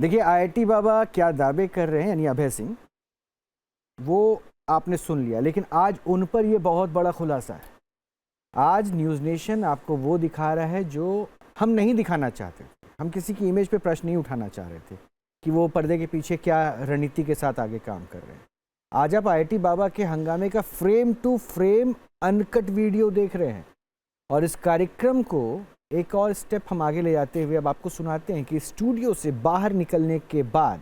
देखिए आईआईटी बाबा क्या दावे कर रहे हैं, यानी अभय सिंह, वो आपने सुन लिया, लेकिन आज उन पर ये बहुत बड़ा खुलासा है। आज न्यूज़ नेशन आपको वो दिखा रहा है जो हम नहीं दिखाना चाहते। हम किसी की इमेज पे प्रश्न नहीं उठाना चाह रहे थे कि वो पर्दे के पीछे क्या रणनीति के साथ आगे काम कर रहे हैं। आज आप आईआईटी बाबा के हंगामे का frame to frame uncut video देख रहे हैं। और इस कार्यक्रम को एक और स्टेप हम आगे ले जाते हुए अब आपको सुनाते हैं कि स्टूडियो से बाहर निकलने के बाद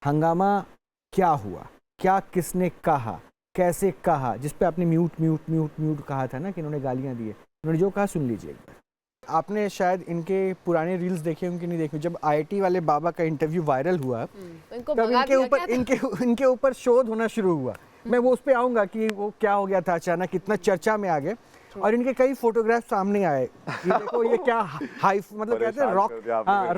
हंगामा क्या हुआ, क्या किसने कहा, कैसे कहा, जिस पे आपने म्यूट म्यूट म्यूट म्यूट कहा था ना कि इन्होंने गालियां दी है। उन्होंने जो कहा सुन लीजिए एक बार। आपने शायद इनके पुराने रील्स देखे होंगे नहीं देखे। जब आईआईटी वाले बाबा का इंटरव्यू वायरल हुआ तब इनके ऊपर शोध होना शुरू हुआ। मैं वो उस पर आऊँगा कि वो क्या हो गया था अचानक, कितना चर्चा में आ गए। और इनके कई फोटोग्राफ सामने आए। ये देखो ये क्या हाई, मतलब कहते हैं रॉक,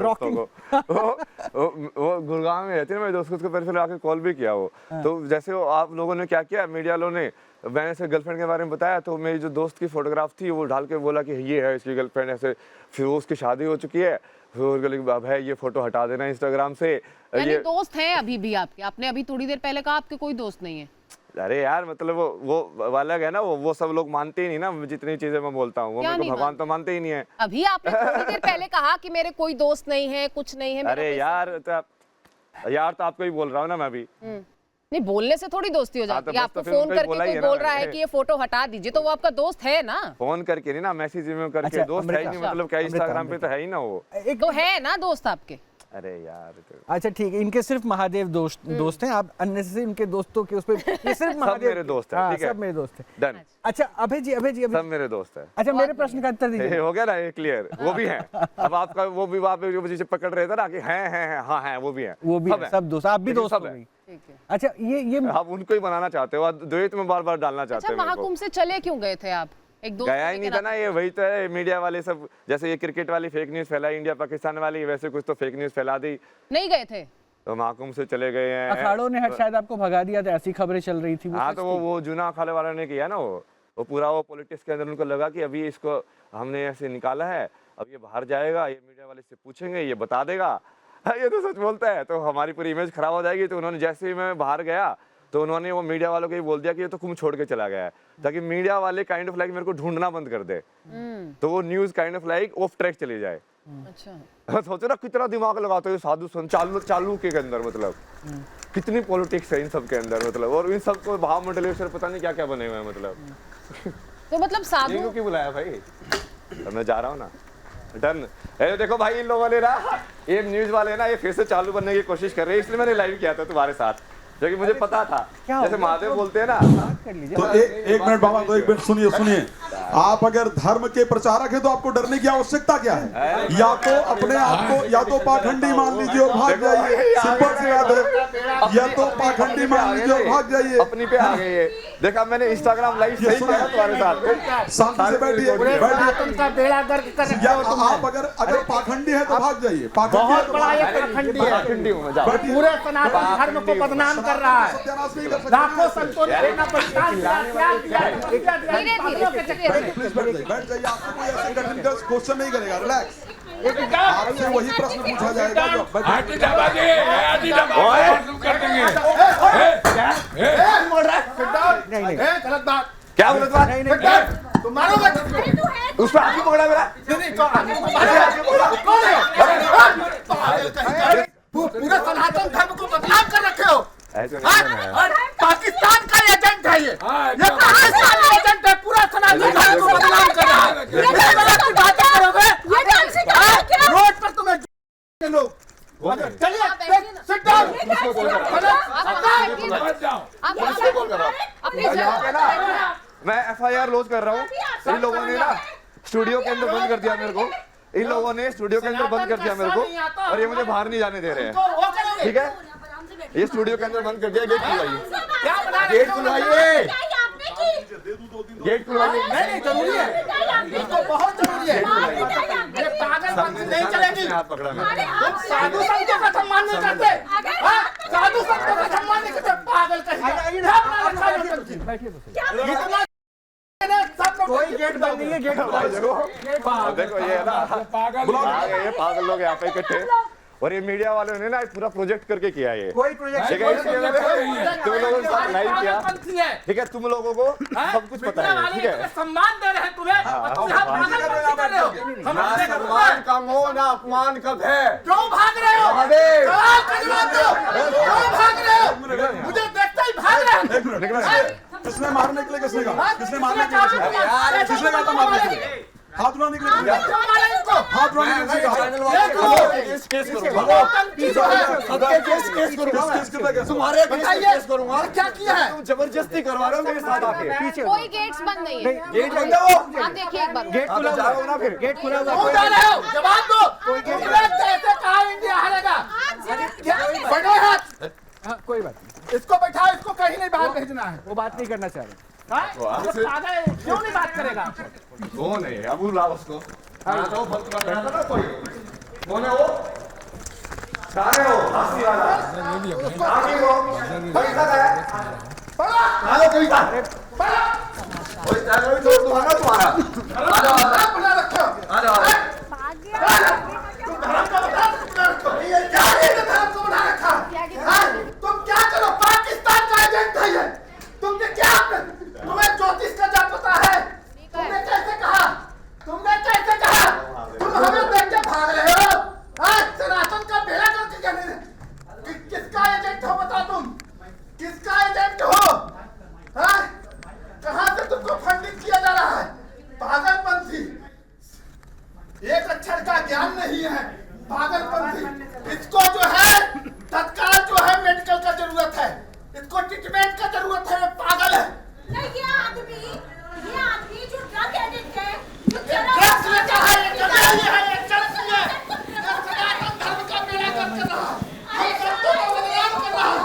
रॉकिंग। वो गुड़गांव में रहते हैं, मेरे दोस्त को उसको पहले आके कॉल भी किया वो। तो जैसे वो आप लोगों ने क्या किया, मीडिया वालों ने, मैंने ऐसे गर्लफ्रेंड के बारे में बताया तो मेरी जो दोस्त की फोटोग्राफ थी वो डाल के बोला कि ये है इसकी गर्लफ्रेंड, ऐसे। फिर वो उसकी शादी हो चुकी है, फिर अब है ये फोटो हटा देना इंस्टाग्राम से। ये दोस्त हैं अभी भी आपके? आपने अभी थोड़ी देर पहले कहा आपके कोई दोस्त नहीं है। अरे यार मतलब वो अलग है ना, वो सब लोग मानते ही नहीं ना जितनी चीजें मैं बोलता हूँ। वो मेरे को भगवान तो मानते ही नहीं है। अभी आपने थोड़ी देर पहले कहा कि मेरे कोई दोस्त नहीं है, कुछ नहीं है। अरे यार तो आपको ही बोल रहा हूँ ना मैं भी। नहीं, बोलने से थोड़ी दोस्ती हो जाती है। आपको फोन करके कोई बोल रहा है कि ये फोटो हटा दीजिए तो वो आपका दोस्त है ना। फोन करके नहीं ना, मैसेज में करके। दोस्त है ही नहीं, मतलब क्या इंस्टाग्राम पे तो है ही ना वो। एक तो है ना दोस्त आपके। अरे यार अच्छा ठीक है, इनके सिर्फ महादेव दोस्त हैं। आप अननेसेसरी इनके दोस्तों के उस पे, ये सिर्फ महादेव मेरे दोस्त हैं। ठीक है, सब मेरे दोस्त हैं। डन। अच्छा अभय जी सब मेरे दोस्त हैं। अच्छा मेरे प्रश्न का उत्तर दीजिए। हो गया ना ये क्लियर? वो भी हैं। अब आपका वो भी आप जो पकड़ रहे थे ना कि हैं हाँ हैं, वो भी हैं, सब दोस्त। आप भी दोस्त हैं। अच्छा ये आप उनको ही बनाना चाहते हो, द्वैत में बार बार डालना चाहते हो। महाकुंभ से चले क्यों गए थे आप? एक दोस्त गया ही नहीं था ना, ये वही तो है। मीडिया वाले सब, जैसे ये क्रिकेट वाली फेक न्यूज फैलाई इंडिया पाकिस्तान वाली, वैसे कुछ तो फेक न्यूज फैला दी। नहीं गए थे तो महाकुंभ से चले गए हैं। अखाड़ों ने शायद आपको भगा दिया था, ऐसी खबरें चल रही थी। हाँ तो वो जूना अखाड़े वालों ने किया ना, वो पूरा वो पॉलिटिक्स के अंदर उनको लगा कि अभी इसको हमने ऐसे निकाला है, अब ये बाहर जाएगा, ये मीडिया वाले से पूछेंगे, ये बता देगा। ये तो सच बोलता है, तो हमारी पूरी इमेज खराब हो जाएगी। तो उन्होंने, जैसे ही मैं बाहर गया तो उन्होंने वो मीडिया वालों को ही बोल दिया कि ये तो कुम छोड़ के चला गया है, ताकि मीडिया वाले काइंड ऑफ लाइक मेरे को ढूंढना बंद कर दे। तो वो news kind of like of track चली जाए। अच्छा सोचो ना कितना दिमाग लगाते हो साधु संत चालू के अंदर, मतलब कितनी पॉलिटिक्स है इन सब के अंदर, मतलब। और इन सबको महामंडलेश्वर पता नहीं क्या क्या बने हुए हैं, मतलब। तो मतलब साधु क्यों बुलाया भाई? मैं जा रहा हूँ ना, डन। देखो भाई, इन लोगों ने ना, ये न्यूज वाले ना, ये फिर से चालू बनने की कोशिश कर रहे हैं, इसलिए मैंने लाइव किया था तुम्हारे साथ, क्योंकि मुझे पता था जैसे महादेव बोलते हैं ना। तो एक मिनट बाबा, तो एक मिनट सुनिए। आप अगर धर्म के प्रचारक हैं तो आपको डरने की आवश्यकता क्या है? या तो अपने आप को या तो पाखंडी मान लीजिए और भाग जाइए, सिंपल सी बात है। या तो पाखंडी मान लीजिए और भाग जाइए। अपनी पे आ गए। देखा मैंने इंस्टाग्राम लाइव सही किया तुम्हारे साथ। शांति से बैठिए। आप अगर पाखंडी है तो भाग जाइए। बहुत बड़ा ये पाखंडी है, पूरे सनातन धर्म को बदनाम कर रहा है। लाखों संतों ने अपना बलिदान दिया। बैठ जाइए। आपको कोई ऐसे कठिन क्वेश्चन नहीं करेगा, रिलैक्स। आपसे वही प्रश्न पूछा जाएगा जो गलत बात। क्या गलत बात? तुम मारोगे उस पर आगे पकड़ा मेरा। पूरे सनातन धर्म को बदनाम कर रखे हो। पाकिस्तान का एजेंट है ये पाकिस्तान एजेंट है, पूरा सनातन धर्म को बदनाम कर रहा है। ये बातें करोगे रोड पर तुम्हें लोग। चलिए सिट डाउन। मैं FIR लॉन्च कर रहा हूँ। इन लोगों ने ना स्टूडियो के अंदर बंद कर दिया मेरे को। इन लोगों ने स्टूडियो के अंदर बंद कर दिया मेरे को, और ये मुझे बाहर नहीं जाने दे रहे हैं। ठीक है, ये स्टूडियो के अंदर बंद कर दिया। गेट खुलवाइए, गेट खुलवाइए, गेट खुलवाइए। नहीं जरूरी है, इसको बहुत जरूरी है। ये पागलपंती नहीं चलेगी। साधु संतों का सम्मान नहीं करते, साधु संतों का सम्मान नहीं करते। पागल कहीं कोई गेट बंद नहीं है, गेट देखो ये ना पागल लोग यहाँ पे इकट्ठे, और ये मीडिया वालों ने ना पूरा प्रोजेक्ट करके किया ये कोई प्रोजेक्ट ठीक है इसलिए तुम लोगों के साथ लाइव किया ठीक है तुम लोगों को सब कुछ पता है ठीक है सम्मान दे रहे हैं तुम्हें और तुम यहाँ पागलपंती कर रहे हो हम अपने सम्मान का मोह ना अपमान का भय क्यों भाग रहे हो महादेव सवाल का जवाब दो क्यों भाग रहे हो मुझे देखते ही भाग रहे हो किसने मारने के लिए किसने कहा किसने कहा था मारने के लिए हाथ उठाने के लिए हाथ उठाने के लिए केस करूंगा तुम्हारे केस करूंगा क्या किया है तुम जबरदस्ती करवा रहे हो मेरे साथ आके पीछे कोई गेट्स बंद नहीं है गेट बंद है आप देखिए एक बार गेट खुला हुआ है ना फिर गेट खुला हुआ क्यों है जा रहे हो जवाब दो तुमने कैसे कहा इंडिया हारेगा बढ़ो हाथ हाँ, कोई बात नहीं इसको बैठाओ इसको कहीं नहीं बाहर भेजना है वो बात नहीं करना चाह रहे पागल है, क्यों नहीं बात करेगा कौन है अबू ला उसको तो फल कर रहा था ना कोई कौन है वो सारे हो हंसी वाला आगे वो पैसा है हेलो कोई का कोई चैनल भी छोड़ दूंगा तुम्हारा बना रखो आ जाओ तुम धर्म को बना रखा तुम क्या करो पाकिस्तान का एजेंट है ये तुमने क्या तुम्हें ज्योतिष का जान पता है तुमने कैसे कहा तुम हमें देख के भाग रहे हो सनातन का बेड़ा करके कहने किसका एजेंट हो बता तुम किसका एजेंट हो कहां से तुमको फंडिंग किया जा रहा है पागलपंथी एक अक्षर का ज्ञान नहीं है पागलपंथी इसको जो है तत्काल जो है मेडिकल का जरूरत है इसको ट्रीटमेंट का जरूरत है पागल है ये आदमी जो ड्रग एडिक्ट है जो ड्रग्स लेता है ये जंगली है ये चरसी है ये सनातन धर्म का बेड़ा गर्क कर रहा है हम सबको बदनाम कर रहा है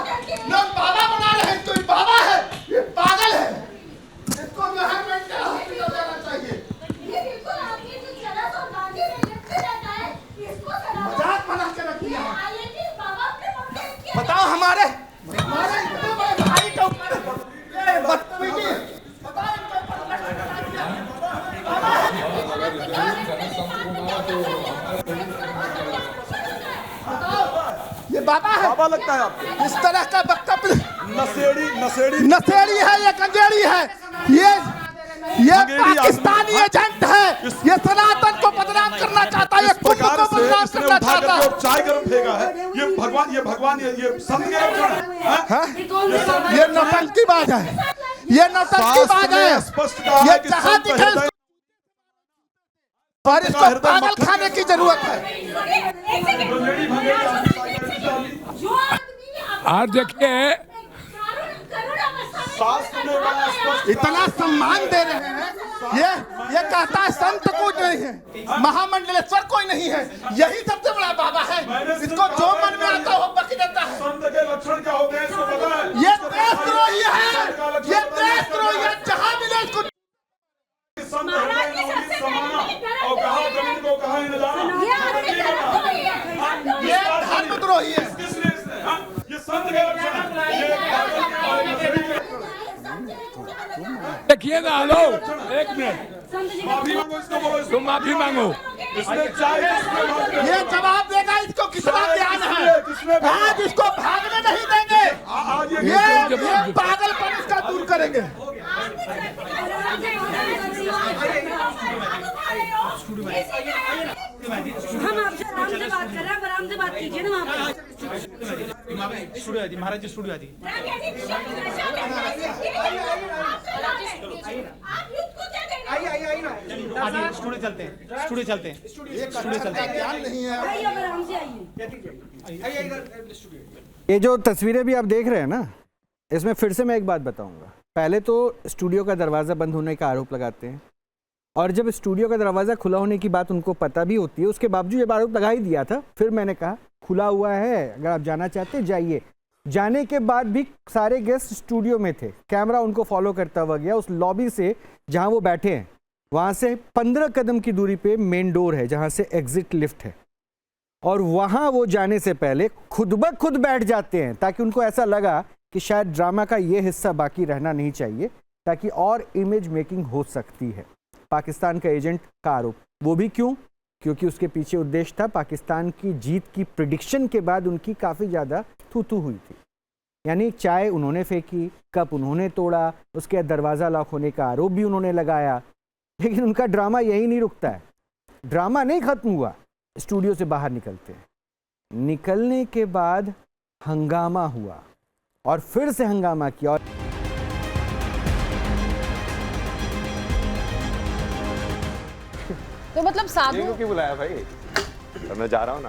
लोग बाबा बना रहे हैं तो ये बाबा है ये पागल है इसको जो है मेंटल हॉस्पिटल जाना चाहिए ये बिल्कुल आदमी जो चरस और गांजे में लिप्त रहता है इसको मजाक बना के रख दिया है आईआईटी बाबा अपने पक्के किया बताओ हमारे इतने बड़े भाई के ऊपर ये बदतमीजी बताओ इनके ऊपर ये बाबा है बाबा लगता है आपको इस तरह का वक्तव्य नशेड़ी नशेड़ी है ये कंजेड़ी है ये पाकिस्तानी एजेंट है ये सनातन को बदनाम करना चाहता है ये कुंभ को बदनाम करना चाहता है चाय गर्म फेंका है ये भगवान ये संत के लक्षण है ये नौटंकीबाज है ये नौटंकीबाज है स्पष्ट कहा ये है कि जहां संत दिखे हृदय और इसको पागल खाने की जरूरत है जो आदमी आज देखिए शास्त्र में बड़ा स्पष्ट इतना सम्मान दे रहे हैं ये कहता है संत कोई नहीं है महामंडलेश्वर कोई नहीं है यही सबसे बड़ा बाबा है इसको जो मन में आता हो बक देता है संत के लक्षण क्या होते हैं इसको पता है ये देशद्रोही है ये देशद्रोही है जहां मिले इसको संत हृदय नवनीत समाना और कहा जमीन को कहा न जाना ये धर्मद्रोही है किसने ये संत के लक्षण है देखिए ना हेलो एक मिनट माफी मांगो इसको बोलो तुम माफी मांगो इसने चाय किसने मांगी? ये जवाब देगा इसको कितना ज्ञान है आज इसको भागने नहीं देंगे आज ये पागलपन इसका दूर करेंगे हम आपसे आराम से बात कर रहे हैं आराम से बात कीजिए ना वहाँ पे स्टूडियो आदि महाराज जी स्टूडियो आदि आदि स्टूडियो चलते हैं स्टूडियो चलते हैं स्टूडियो चलते हैं ज्ञान नहीं है आराम से आइए ये जो तस्वीरें भी आप देख रहे हैं ना, इसमें फिर से मैं एक बात बताऊंगा। पहले तो स्टूडियो का दरवाज़ा बंद होने का आरोप लगाते हैं, और जब स्टूडियो का दरवाज़ा खुला होने की बात उनको पता भी होती है, उसके बावजूद ये आरोप लगा ही दिया था। फिर मैंने कहा खुला हुआ है, अगर आप जाना चाहते हैं जाइए। जाने के बाद भी सारे गेस्ट स्टूडियो में थे, कैमरा उनको फॉलो करता हुआ गया। उस लॉबी से जहाँ वो बैठे हैं वहाँ से 15 कदम की दूरी पे मेन डोर है जहाँ से एग्जिट लिफ्ट है, और वहाँ वो जाने से पहले खुद ब खुद बैठ जाते हैं ताकि उनको ऐसा लगा कि शायद ड्रामा का ये हिस्सा बाकी रहना नहीं चाहिए, ताकि और इमेज मेकिंग हो सकती है। पाकिस्तान का एजेंट का आरोप, वो भी क्यों? क्योंकि उसके पीछे उद्देश्य था पाकिस्तान की जीत की प्रिडिक्शन के बाद उनकी काफ़ी ज़्यादा थू हुई थी। यानी चाय उन्होंने फेंकी, कप उन्होंने तोड़ा, उसके बाद दरवाज़ा लॉक होने का आरोप भी उन्होंने लगाया। लेकिन उनका ड्रामा यही नहीं रुकता है, ड्रामा नहीं ख़त्म हुआ, स्टूडियो से बाहर निकलते हैं। निकलने के बाद हंगामा हुआ और फिर से हंगामा किया। और तो मतलब साधु क्यों बुलाया भाई? तो मैं जा रहा हूँ ना।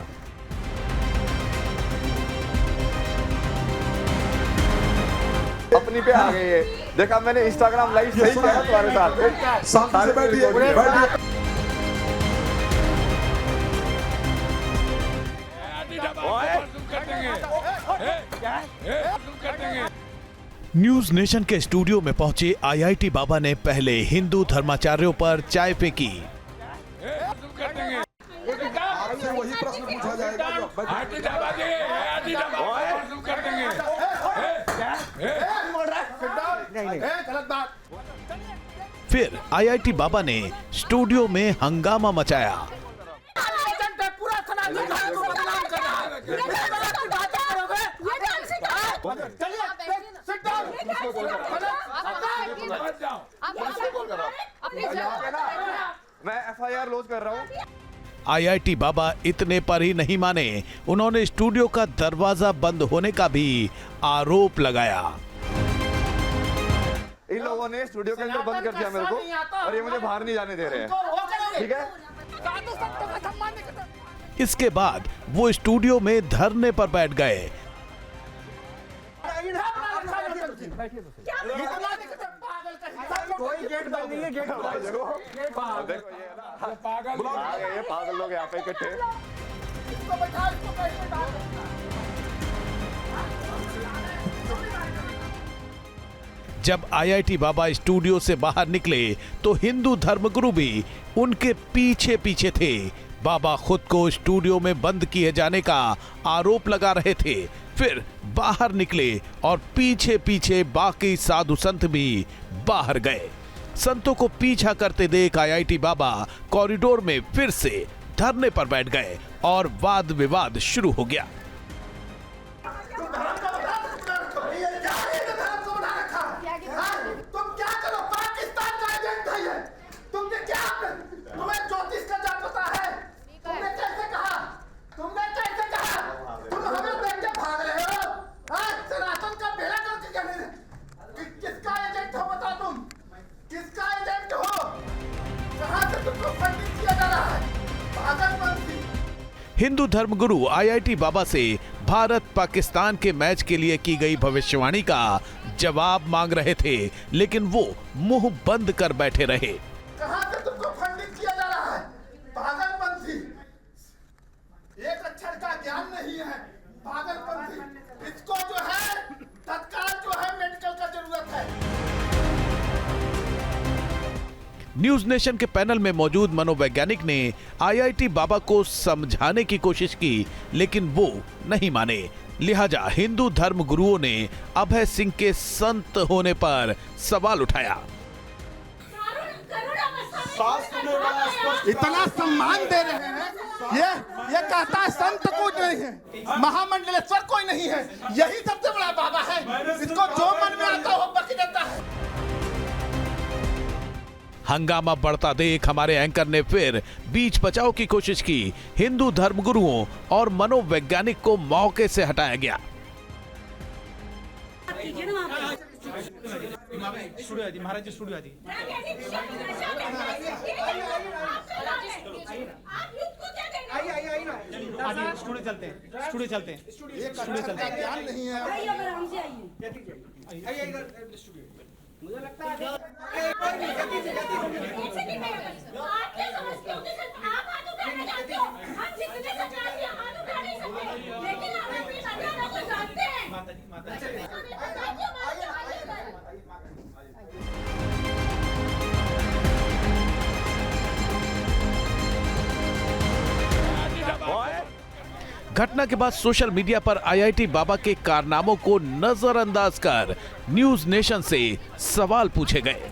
अपनी पे आ गई है। देखा मैंने इंस्टाग्राम लाइव सही किया तुम्हारे साथ। सामने से बैठिए, बैठिए। न्यूज नेशन के स्टूडियो में पहुंचे आईआईटी बाबा ने पहले हिंदू धर्माचार्यों पर चाय फेंकी। आपसे वही प्रश्न पूछा जाएगा जो फिर आईआईटी बाबा ने स्टूडियो में हंगामा मचाया। मैं एफआईआर लॉन्च कर रहा हूँ। आईआईटी बाबा इतने पर ही नहीं माने, उन्होंने स्टूडियो का दरवाजा बंद होने का भी आरोप लगाया। इन लोगों ने स्टूडियो के अंदर बंद कर दिया मेरे को और ये मुझे बाहर नहीं जाने दे रहे हैं। ठीक है? इसके बाद वो स्टूडियो में धरने पर बैठ गए। कोई गेट बंद नहीं है, गेट देखो ये ना पागल लोग यहाँ पे इकट्ठे। जब आईआईटी बाबा स्टूडियो से बाहर निकले तो हिंदू धर्मगुरु भी उनके पीछे पीछे थे। बाबा खुद को स्टूडियो में बंद किए जाने का आरोप लगा रहे थे। फिर बाहर निकले और पीछे पीछे बाकी साधु संत भी बाहर गए। संतों को पीछा करते देख आईआईटी बाबा कॉरिडोर में फिर से धरने पर बैठ गए और वाद विवाद शुरू हो गया। हिंदू धर्मगुरु आईआईटी बाबा से भारत पाकिस्तान के मैच के लिए की गई भविष्यवाणी का जवाब मांग रहे थे, लेकिन वो मुंह बंद कर बैठे रहे। कहां से तुमको फंडिंग किया जा रहा है? पागलपंथी, एक अक्षर का ज्ञान नहीं है, पागलपंथी। इसको जो है तत्काल जो है मेडिकल का जरूरत है। न्यूज नेशन के पैनल में मौजूद मनोवैज्ञानिक ने आईआईटी बाबा को समझाने की कोशिश की, लेकिन वो नहीं माने। लिहाजा हिंदू धर्म गुरुओं ने अभय सिंह के संत होने पर सवाल उठाया। इतना सम्मान दे रहे हैं, ये कहता है संत कोई नहीं है, महामंडलेश्वर कोई नहीं है, यही सबसे बड़ा बाबा है। इसको जो मन में आता हो बक देता है। हंगामा बढ़ता देख हमारे एंकर ने फिर बीच बचाव की कोशिश की। हिंदू धर्मगुरुओं और मनोवैज्ञानिक को मौके से हटाया गया। महाराज जी स्टूडियो आदि स्टूडियो चलते हैं, स्टूडियो चलते हैं, स्टूडियो चलते हैं। ज्ञान नहीं है। मुझे लगता है घटना के बाद सोशल मीडिया पर आईआईटी बाबा के कारनामों को नजरअंदाज कर न्यूज नेशन से सवाल पूछे गए।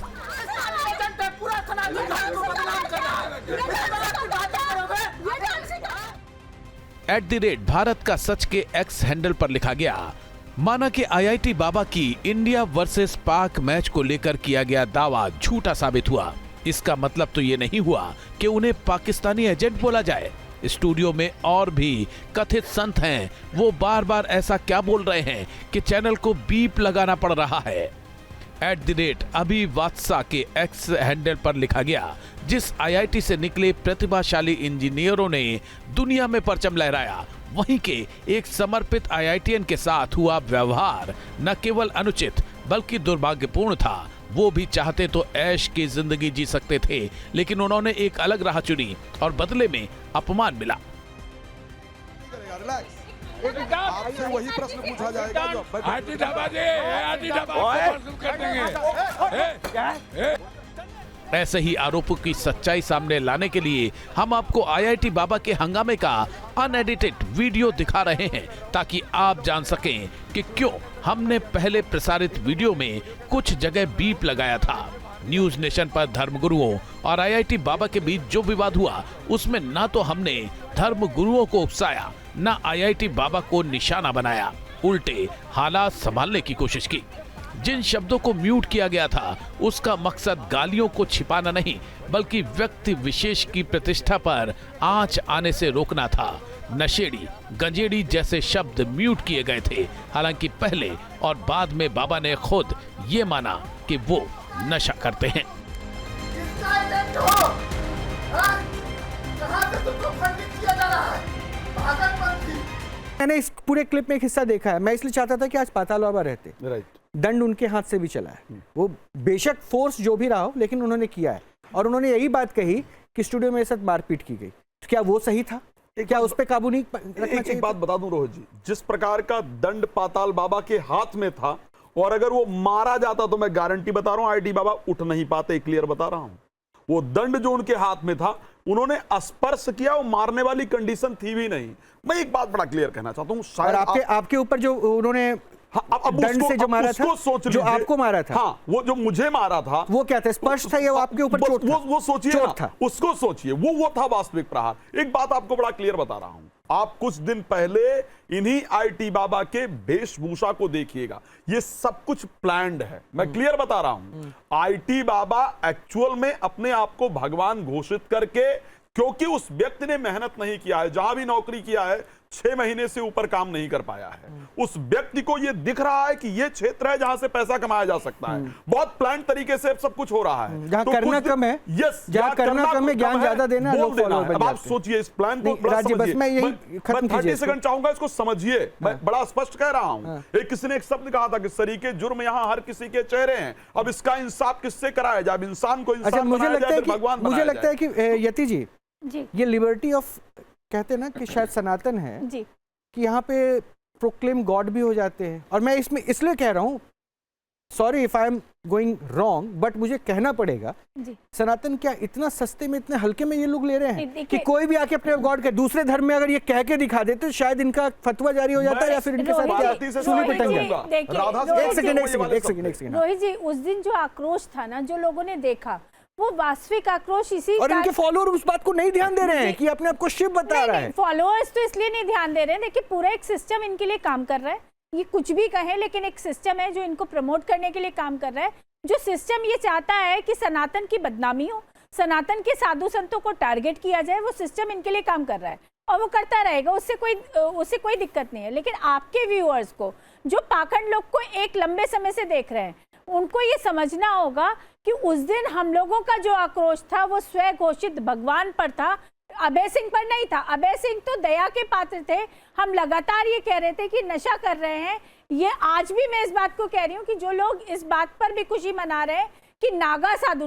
पूरा @भारत का सच के एक्स हैंडल पर लिखा गया। माना कि आईआईटी बाबा की इंडिया वर्सेस पाक मैच को लेकर किया गया दावा झूठा साबित हुआ। इसका मतलब तो ये नहीं हुआ कि उन्हें पाकिस्तानी एजेंट बोला जाए। स्टूडियो में और भी कथित संत हैं, वो बार बार ऐसा क्या बोल रहे हैं कि चैनल को बीप लगाना पड़ रहा है। @अभी वात्सा के एक्स हैंडल पर लिखा गया, जिस आईआईटी से निकले प्रतिभाशाली इंजीनियरों ने दुनिया में परचम लहराया, वहीं के एक समर्पित आईआईटीएन के साथ हुआ व्यवहार न केवल अनुचित बल्कि दुर्भाग्यपूर्ण था। वो भी चाहते तो ऐश की जिंदगी जी सकते थे, लेकिन उन्होंने एक अलग राह चुनी और बदले में अपमान मिला। आपसे वही प्रश्न पूछा जाएगा जो IT dhaba they, IT dhaba आपको कर देंगे। ऐसे ही आरोपों की सच्चाई सामने लाने के लिए हम आपको आईआईटी बाबा के हंगामे का अनएडिटेड वीडियो दिखा रहे हैं, ताकि आप जान सकें कि क्यों हमने पहले प्रसारित वीडियो में कुछ जगह बीप लगाया था। न्यूज नेशन पर धर्मगुरुओं और आईआईटी बाबा के बीच जो विवाद हुआ, उसमें ना तो हमने धर्मगुरुओं को उकसाया, ना आईआईटी बाबा को निशाना बनाया, उल्टे हालात संभालने की कोशिश की। जिन शब्दों को म्यूट किया गया था, उसका मकसद गालियों को छिपाना नहीं, बल्कि व्यक्ति विशेष की प्रतिष्ठा पर आंच आने से रोकना था। नशेड़ी, गंजेड़ी जैसे शब्द म्यूट किए गए थे। हालांकि पहले और बाद में बाबा ने खुद ये माना कि वो नशा करते हैं। मैंने इस पूरे क्लिप में एक हिस्सा देखा है। मैं इसलिए चाहता था कि आज पाताल बाबा रहते। राइट, दंड उनके हाथ से भी चला है। वो बेशक फोर्स जो भी रहा हो, लेकिन उन्होंने किया है। और उन्होंने यही बात कही कि स्टूडियो में साथ मारपीट की गई। तो क्या वो सही था? क्या उस पे काबू नहीं रखना चाहिए? एक बात बता दूं रोहित जी, जिस प्रकार का दंड पाताल बाबा के हाथ में था, और अगर वो मारा जाता तो मैं गारंटी बता रहा हूं आईआईटी बाबा उठ नहीं पाते। क्लियर बता रहा हूं, वो दंड जो उनके हाथ में था, उन्होंने स्पर्श किया, वो मारने वाली कंडीशन थी भी नहीं। मैं एक बात बड़ा क्लियर कहना चाहता हूं, शायद आपके ऊपर जो उन्होंने दंड से जो मारा था, जो आपको मारा था, हाँ, वो जो मुझे मारा था, वो क्या था? स्पर्श था या वो आपके ऊपर चोट था? वो सोचिए ना, उसको सोचिए, वो था वास्तविक प्रहार। एक बात आपको बड़ा क्लियर बता रहा हूं, आप कुछ दिन पहले इन्हीं आईटी बाबा के वेशभूषा को देखिएगा, ये सब कुछ प्लान्ड है। मैं क्लियर बता रहा हूं, आईटी बाबा एक्चुअल में अपने आप को भगवान घोषित करके, क्योंकि उस व्यक्ति ने मेहनत नहीं किया है, जहां भी नौकरी किया है 6 महीने से ऊपर काम नहीं कर पाया है, उस व्यक्ति को यह दिख रहा है कि यह क्षेत्र है जहां से पैसा कमाया जा सकता है। बहुत प्लान तरीके से सब कुछ हो रहा है। जहां तो करना कम है, यस, जहां करना कम है, ज्ञान ज्यादा देना, लोग फॉलोअर बन अब आप जाते हैं। सोचिए इस प्लान को, राज्य बस मैं यही खत्म 30 सेकंड चाहूंगा, इसको समझिए। मैं बड़ा स्पष्ट कह रहा हूं। एक किसी ने एक शब्द कहा था कि सरीके जुर्म यहां हर किसी के चेहरे हैं। अब इसका इंसाफ किससे कराया जाए? इंसान को इंसान बनाया जाए, भगवान मुझे लगता है कि यति जी, ये लिबर्टी ऑफ कहते हैं ना कि शायद सनातन है जी, कि यहाँ पे प्रोक्लेम गॉड भी हो जाते हैं। और मैं इसमें इसलिए कह रहा हूँ, sorry if I am going wrong, but मुझे कहना पड़ेगा, सनातन क्या इतना सस्ते में, इतने हल्के में ये लोग ले रहे हैं कि कोई भी आके अपने गॉड के दूसरे धर्म में अगर ये कह के दिखा देते तो शायद इनका फतवा जारी हो जाता है, या फिर इनके साथ सूली पे टंग जाए। एक सेकंड रोहित जी, उस दिन जो आक्रोश था ना, जो लोगों ने देखा, वो वास्तविक आक्रोश इसी, और इनके फॉलोअर उस बात को नहीं ध्यान दे रहे हैं कि अपने आप को शिव बता रहा है। फॉलोअर्स तो इसलिए नहीं ध्यान दे रहे हैं, देखिए पूरा एक सिस्टम इनके लिए काम कर रहा है। ये कुछ भी कहें, लेकिन एक सिस्टम है जो इनको प्रमोट करने के लिए काम कर रहा है। जो सिस्टम ये चाहता है कि सनातन की बदनामी हो, सनातन के साधु संतों को टारगेट किया जाए, वो सिस्टम इनके लिए काम कर रहा है और वो करता रहेगा। उससे कोई दिक्कत नहीं है। लेकिन आपके व्यूअर्स को, जो पाखंड लोग को एक लंबे समय से देख रहे हैं, उनको ये समझना होगा कि उस दिन हम लोगों का जो आक्रोश था वो स्वयं घोषित भगवान पर था, अभय सिंह पर नहीं था। अभय सिंह तो दया के पात्र थे। हम लगातार ये कह रहे थे कि नशा कर रहे हैं। ये आज भी मैं इस बात को कह रही हूँ कि जो लोग इस बात पर भी खुशी मना रहे हैं कि नागा साधु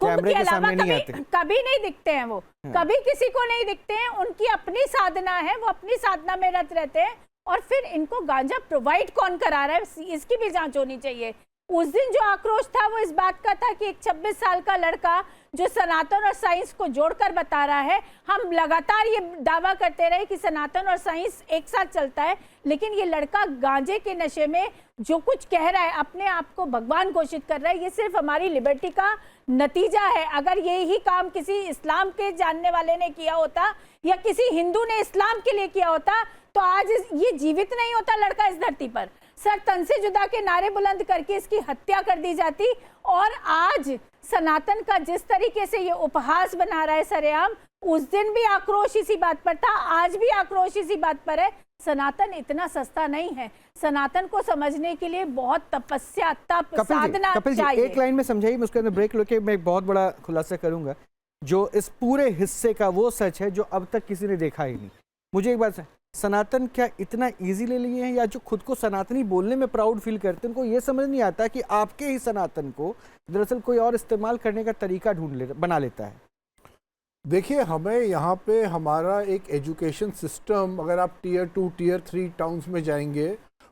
कुंभ के अलावा कभी नहीं दिखते हैं, वो कभी किसी को नहीं दिखते हैं। उनकी अपनी साधना है, वो अपनी साधना में रत रहते हैं। और फिर इनको गांजा प्रोवाइड कौन करा रहा है, इसकी भी जांच होनी चाहिए। उस दिन जो आक्रोश था वो इस बात का था कि एक 26 साल का लड़का जो सनातन और साइंस को जोड़कर बता रहा है। हम लगातार ये दावा करते रहे कि सनातन और साइंस एक साथ चलता है, लेकिन ये लड़का गांजे के नशे में जो कुछ कह रहा है, अपने आप को भगवान घोषित कर रहा है, ये सिर्फ हमारी लिबर्टी का नतीजा है। अगर यही काम किसी इस्लाम के जानने वाले ने किया होता या किसी हिंदू ने इस्लाम के लिए किया होता तो आज ये जीवित नहीं होता लड़का इस धरती पर। सर तन से जुदा के नारे बुलंद करके इसकी हत्या कर दी जाती। और आज सनातन का जिस तरीके से ये उपहास बना रहा है सरेआम, उस दिन भी आक्रोश इसी बात पर था, आज भी आक्रोश इसी बात पर है। सनातन इतना सस्ता नहीं है। सनातन को समझने के लिए बहुत तपस्या, तप, साधना चाहिए। एक लाइन में समझाइए, मैं उसके अंदर ब्रेक लेके मैं एक बहुत बड़ा खुलासा करूंगा जो इस पूरे हिस्से का वो सच है जो अब तक किसी ने देखा ही नहीं। मुझे एक बात, सनातन क्या इतना इजी ले लिए हैं, या जो खुद को सनातनी बोलने में प्राउड फील करते हैं उनको ये समझ नहीं आता कि आपके ही सनातन को दरअसल कोई और इस्तेमाल करने का तरीका बना लेता है। देखिए, हमें यहाँ पे हमारा एक एजुकेशन सिस्टम, अगर आप टीयर 2 टीयर 3 टाउन्स में जाएंगे,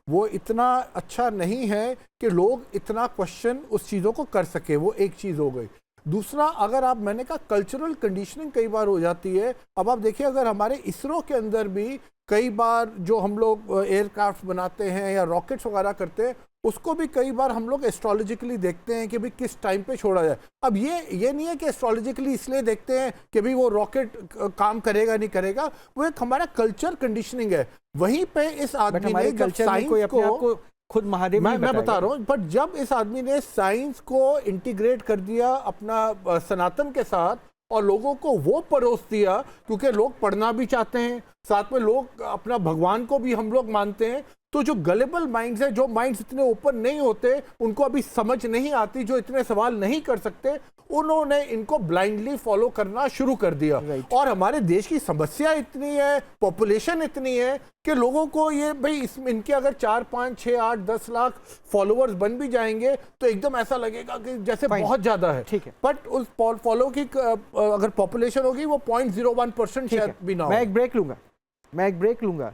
वो इतना अच्छा नहीं है कि लोग इतना क्वेश्चन उस चीज़ों को कर सके। वो एक चीज़ हो गई। दूसरा, अगर आप, मैंने कहा कल्चरल कंडीशनिंग कई बार हो जाती है। अब आप देखिए, अगर हमारे इसरो के अंदर भी कई बार जो हम लोग एयरक्राफ्ट बनाते हैं या रॉकेट्स वगैरह करते हैं, उसको भी कई बार हम लोग एस्ट्रोलॉजिकली देखते हैं कि भाई किस टाइम पे छोड़ा जाए। अब ये नहीं है कि एस्ट्रोलॉजिकली इसलिए देखते हैं कि भाई वो रॉकेट काम करेगा नहीं करेगा, वो एक हमारा कल्चर कंडीशनिंग है। वहीं पे इस आदमी ने जब साइंस को खुद महादेव, मैं बता रहा हूँ, बट जब इस आदमी ने साइंस को इंटीग्रेट कर दिया अपना सनातन के साथ और लोगों को वो परोस दिया, क्योंकि लोग पढ़ना भी चाहते हैं, साथ में लोग अपना भगवान को भी हम लोग मानते हैं, तो जो गलेबल माइंड्स है, जो माइंड्स इतने ओपन नहीं होते, उनको अभी समझ नहीं आती, जो इतने सवाल नहीं कर सकते, उन्होंने इनको ब्लाइंडली फॉलो करना शुरू कर दिया। और हमारे देश की समस्या इतनी है, पॉपुलेशन इतनी है कि लोगों को ये भाई इनके अगर 4, 5, 6, 8, 10 लाख फॉलोअर्स बन भी जाएंगे तो एकदम ऐसा लगेगा कि जैसे बहुत ज्यादा है। ठीक है, बट उस फॉलो की अगर पॉपुलेशन होगी वो 0.01% शायद भी ना हो। मैं एक ब्रेक लूंगा,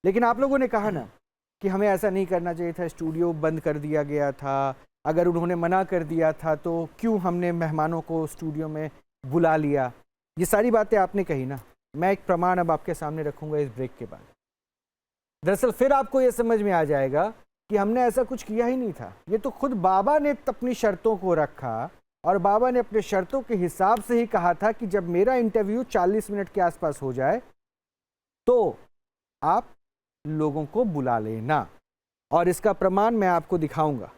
लेकिन आप लोगों ने कहा ना कि हमें ऐसा नहीं करना चाहिए था, स्टूडियो बंद कर दिया गया था, अगर उन्होंने मना कर दिया था तो क्यों हमने मेहमानों को स्टूडियो में बुला लिया। ये सारी बातें आपने कही ना, मैं एक प्रमाण अब आपके सामने रखूंगा इस ब्रेक के बाद। दरअसल फिर आपको ये समझ में आ जाएगा कि हमने ऐसा कुछ किया ही नहीं था। ये तो खुद बाबा ने अपनी शर्तों को रखा और बाबा ने अपने शर्तों के हिसाब से ही कहा था कि जब मेरा इंटरव्यू 40 मिनट के आसपास हो जाए तो आप लोगों को बुला लेना, और इसका प्रमाण मैं आपको दिखाऊंगा।